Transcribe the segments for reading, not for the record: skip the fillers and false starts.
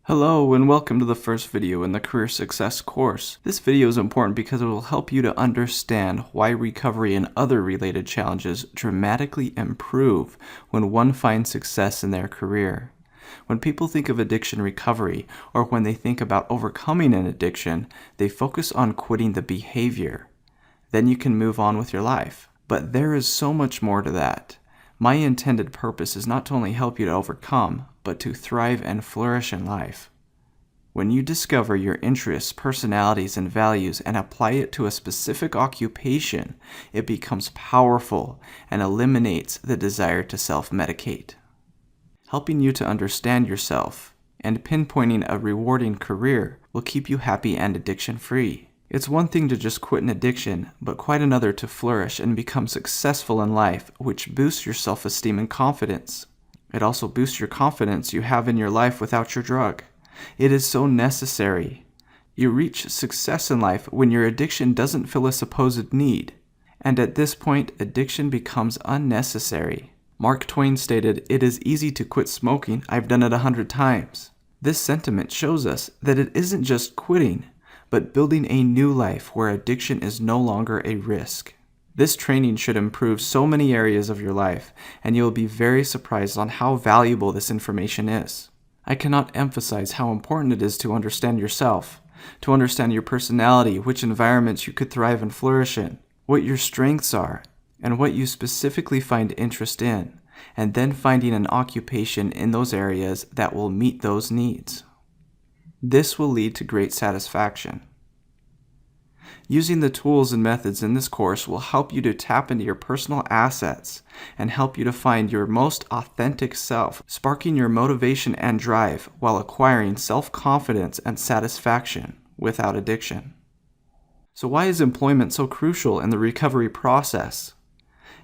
Hello and welcome to the first video in the Career Success course. This video is important because it will help you to understand why recovery and other related challenges dramatically improve when one finds success in their career. When people think of addiction recovery, or when they think about overcoming an addiction, they focus on quitting the behavior. Then you can move on with your life. But there is so much more to that. My intended purpose is not to only help you to overcome, but to thrive and flourish in life. When you discover your interests, personalities, and values and apply it to a specific occupation, it becomes powerful and eliminates the desire to self-medicate. Helping you to understand yourself and pinpointing a rewarding career will keep you happy and addiction-free. It's one thing to just quit an addiction, but quite another to flourish and become successful in life, which boosts your self-esteem and confidence. It also boosts your confidence you have in your life without your drug. It is so necessary. You reach success in life when your addiction doesn't fill a supposed need, and at this point, addiction becomes unnecessary. Mark Twain stated, "It is easy to quit smoking, I've done it 100 times. This sentiment shows us that it isn't just quitting, but building a new life where addiction is no longer a risk. This training should improve so many areas of your life, and you'll be very surprised on how valuable this information is. I cannot emphasize how important it is to understand yourself, to understand your personality, which environments you could thrive and flourish in, what your strengths are, and what you specifically find interest in, and then finding an occupation in those areas that will meet those needs. This will lead to great satisfaction. Using the tools and methods in this course will help you to tap into your personal assets and help you to find your most authentic self, sparking your motivation and drive while acquiring self-confidence and satisfaction without addiction. So why is employment so crucial in the recovery process?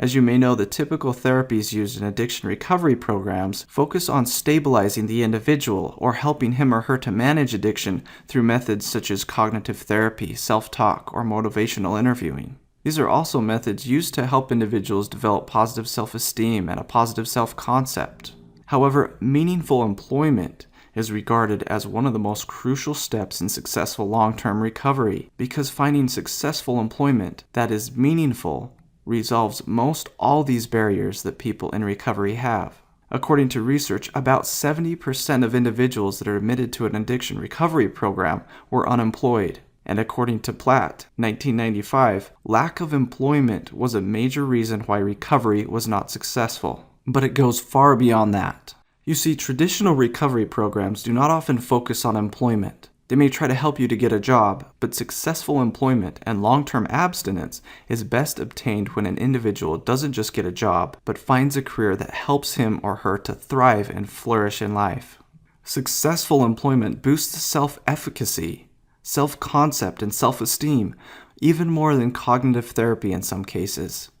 As you may know, the typical therapies used in addiction recovery programs focus on stabilizing the individual or helping him or her to manage addiction through methods such as cognitive therapy, self-talk, or motivational interviewing. These are also methods used to help individuals develop positive self-esteem and a positive self-concept. However, meaningful employment is regarded as one of the most crucial steps in successful long-term recovery because finding successful employment that is meaningful resolves most all these barriers that people in recovery have. According to research, about 70% of individuals that are admitted to an addiction recovery program were unemployed. And according to Platt, 1995, lack of employment was a major reason why recovery was not successful. But it goes far beyond that. You see, traditional recovery programs do not often focus on employment. They may try to help you to get a job, but successful employment and long-term abstinence is best obtained when an individual doesn't just get a job, but finds a career that helps him or her to thrive and flourish in life. Successful employment boosts self-efficacy, self-concept, and self-esteem, even more than cognitive therapy in some cases.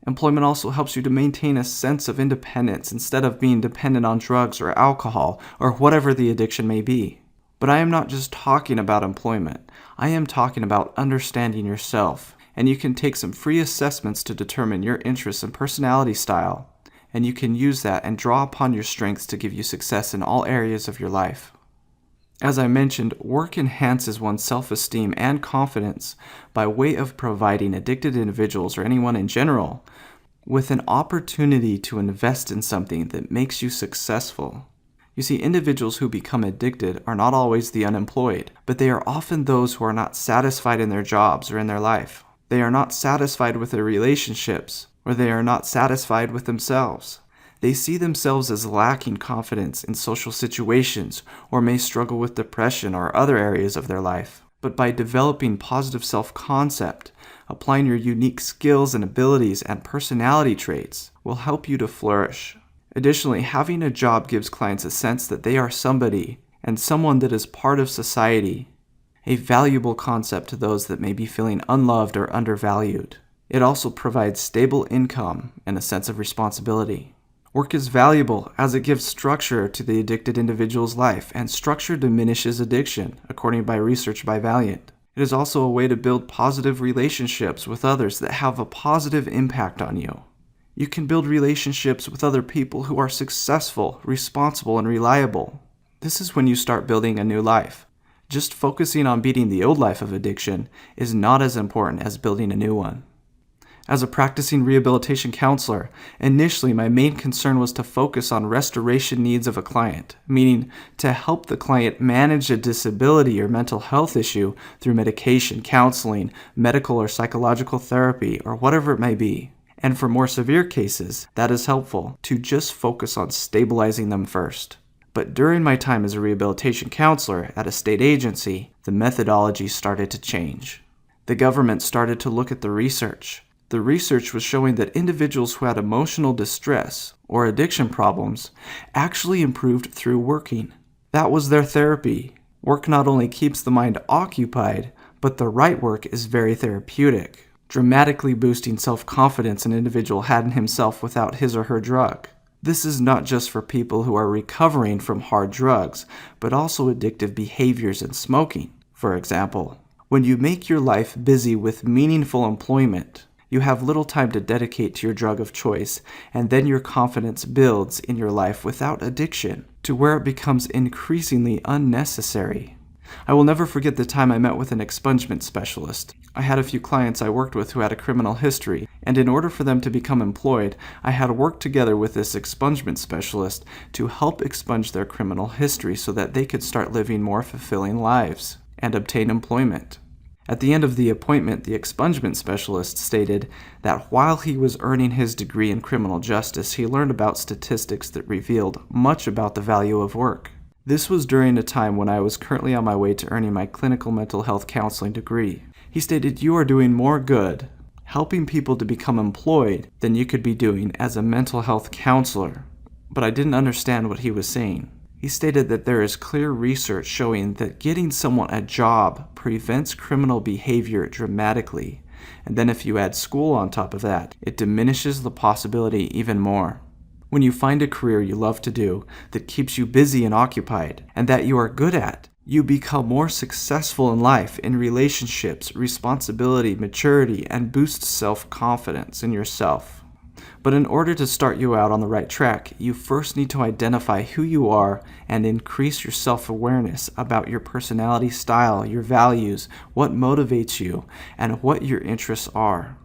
Employment also helps you to maintain a sense of independence instead of being dependent on drugs or alcohol or whatever the addiction may be. But I am not just talking about employment. I am talking about understanding yourself, and you can take some free assessments to determine your interests and personality style, and you can use that and draw upon your strengths to give you success in all areas of your life. As I mentioned, work enhances one's self-esteem and confidence by way of providing addicted individuals or anyone in general with an opportunity to invest in something that makes you successful. You see, individuals who become addicted are not always the unemployed, but they are often those who are not satisfied in their jobs or in their life. They are not satisfied with their relationships, or they are not satisfied with themselves. They see themselves as lacking confidence in social situations, or may struggle with depression or other areas of their life. But by developing positive self-concept, applying your unique skills and abilities and personality traits will help you to flourish. Additionally, having a job gives clients a sense that they are somebody and someone that is part of society, a valuable concept to those that may be feeling unloved or undervalued. It also provides stable income and a sense of responsibility. Work is valuable as it gives structure to the addicted individual's life, and structure diminishes addiction, according to research by Valiant. It is also a way to build positive relationships with others that have a positive impact on you. You can build relationships with other people who are successful, responsible, and reliable. This is when you start building a new life. Just focusing on beating the old life of addiction is not as important as building a new one. As a practicing rehabilitation counselor, initially my main concern was to focus on restoration needs of a client, meaning to help the client manage a disability or mental health issue through medication, counseling, medical or psychological therapy, or whatever it may be. And for more severe cases, that is helpful to just focus on stabilizing them first. But during my time as a rehabilitation counselor at a state agency, the methodology started to change. The government started to look at the research. The research was showing that individuals who had emotional distress or addiction problems actually improved through working. That was their therapy. Work not only keeps the mind occupied, but the right work is very therapeutic, dramatically boosting self-confidence an individual had in himself without his or her drug. This is not just for people who are recovering from hard drugs, but also addictive behaviors and smoking. For example, when you make your life busy with meaningful employment, you have little time to dedicate to your drug of choice, and then your confidence builds in your life without addiction to where it becomes increasingly unnecessary. I will never forget the time I met with an expungement specialist. I had a few clients I worked with who had a criminal history, and in order for them to become employed, I had worked together with this expungement specialist to help expunge their criminal history so that they could start living more fulfilling lives and obtain employment. At the end of the appointment, the expungement specialist stated that while he was earning his degree in criminal justice, he learned about statistics that revealed much about the value of work. This was during a time when I was currently on my way to earning my clinical mental health counseling degree. He stated, "You are doing more good helping people to become employed than you could be doing as a mental health counselor." But I didn't understand what he was saying. He stated that there is clear research showing that getting someone a job prevents criminal behavior dramatically, and then if you add school on top of that, it diminishes the possibility even more. When you find a career you love to do that keeps you busy and occupied, and that you are good at, you become more successful in life, in relationships, responsibility, maturity, and boosts self-confidence in yourself. But in order to start you out on the right track, you first need to identify who you are and increase your self-awareness about your personality style, your values, what motivates you, and what your interests are.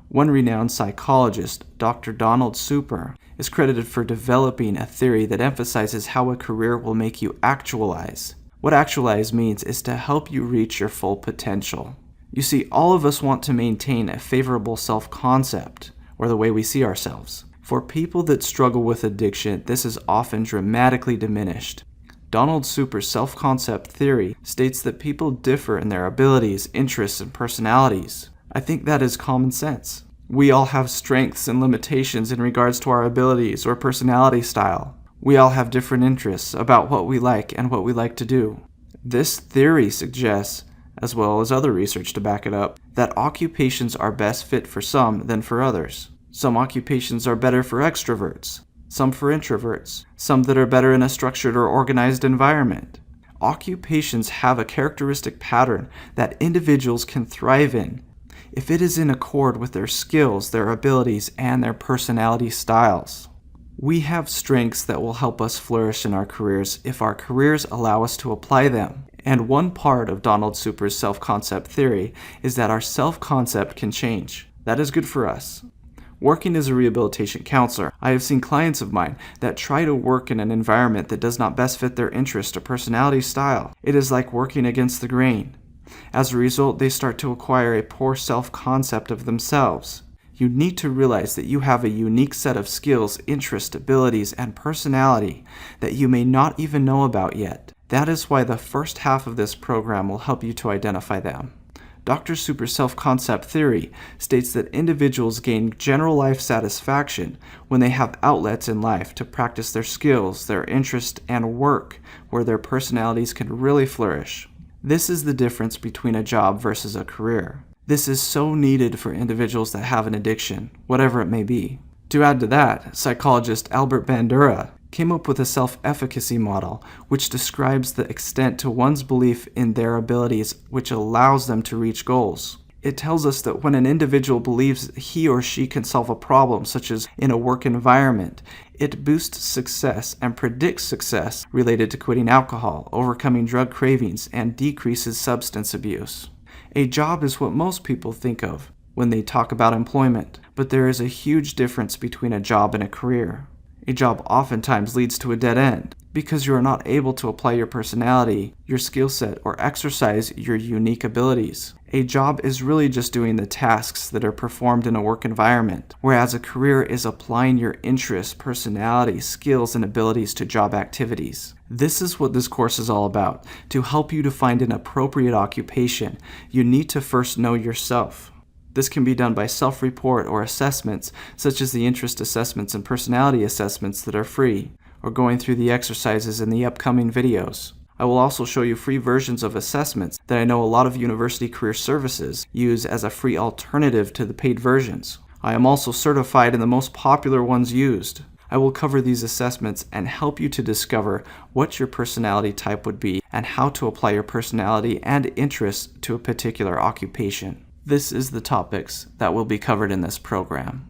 One renowned psychologist, Dr. Donald Super, is credited for developing a theory that emphasizes how a career will make you actualize. What actualize means is to help you reach your full potential. You see, all of us want to maintain a favorable self-concept, or the way we see ourselves. For people that struggle with addiction, this is often dramatically diminished. Donald Super's self-concept theory states that people differ in their abilities, interests, and personalities. I think that is common sense. We all have strengths and limitations in regards to our abilities or personality style. We all have different interests about what we like and what we like to do. This theory suggests, as well as other research to back it up, that occupations are best fit for some than for others. Some occupations are better for extroverts, some for introverts, some that are better in a structured or organized environment. Occupations have a characteristic pattern that individuals can thrive in if it is in accord with their skills, their abilities, and their personality styles. We have strengths that will help us flourish in our careers if our careers allow us to apply them. And one part of Donald Super's self-concept theory is that our self-concept can change. That is good for us. Working as a rehabilitation counselor, I have seen clients of mine that try to work in an environment that does not best fit their interest or personality style. It is like working against the grain. As a result, they start to acquire a poor self-concept of themselves. You need to realize that you have a unique set of skills, interests, abilities, and personality that you may not even know about yet. That is why the first half of this program will help you to identify them. Dr. Super's self-concept theory states that individuals gain general life satisfaction when they have outlets in life to practice their skills, their interest, and work where their personalities can really flourish. This is the difference between a job versus a career. This is so needed for individuals that have an addiction, whatever it may be. To add to that, psychologist Albert Bandura came up with a self-efficacy model which describes the extent to one's belief in their abilities which allows them to reach goals. It tells us that when an individual believes he or she can solve a problem, such as in a work environment, It boosts success and predicts success related to quitting alcohol, overcoming drug cravings, and decreases substance abuse. A job is what most people think of when they talk about employment, but there is a huge difference between a job and a career. A job oftentimes leads to a dead end because you are not able to apply your personality, your skill set, or exercise your unique abilities. A job is really just doing the tasks that are performed in a work environment, whereas a career is applying your interests, personality, skills, and abilities to job activities. This is what this course is all about. To help you to find an appropriate occupation, you need to first know yourself. This can be done by self-report or assessments, such as the interest assessments and personality assessments that are free, or going through the exercises in the upcoming videos. I will also show you free versions of assessments that I know a lot of University Career Services use as a free alternative to the paid versions. I am also certified in the most popular ones used. I will cover these assessments and help you to discover what your personality type would be and how to apply your personality and interests to a particular occupation. This is the topics that will be covered in this program.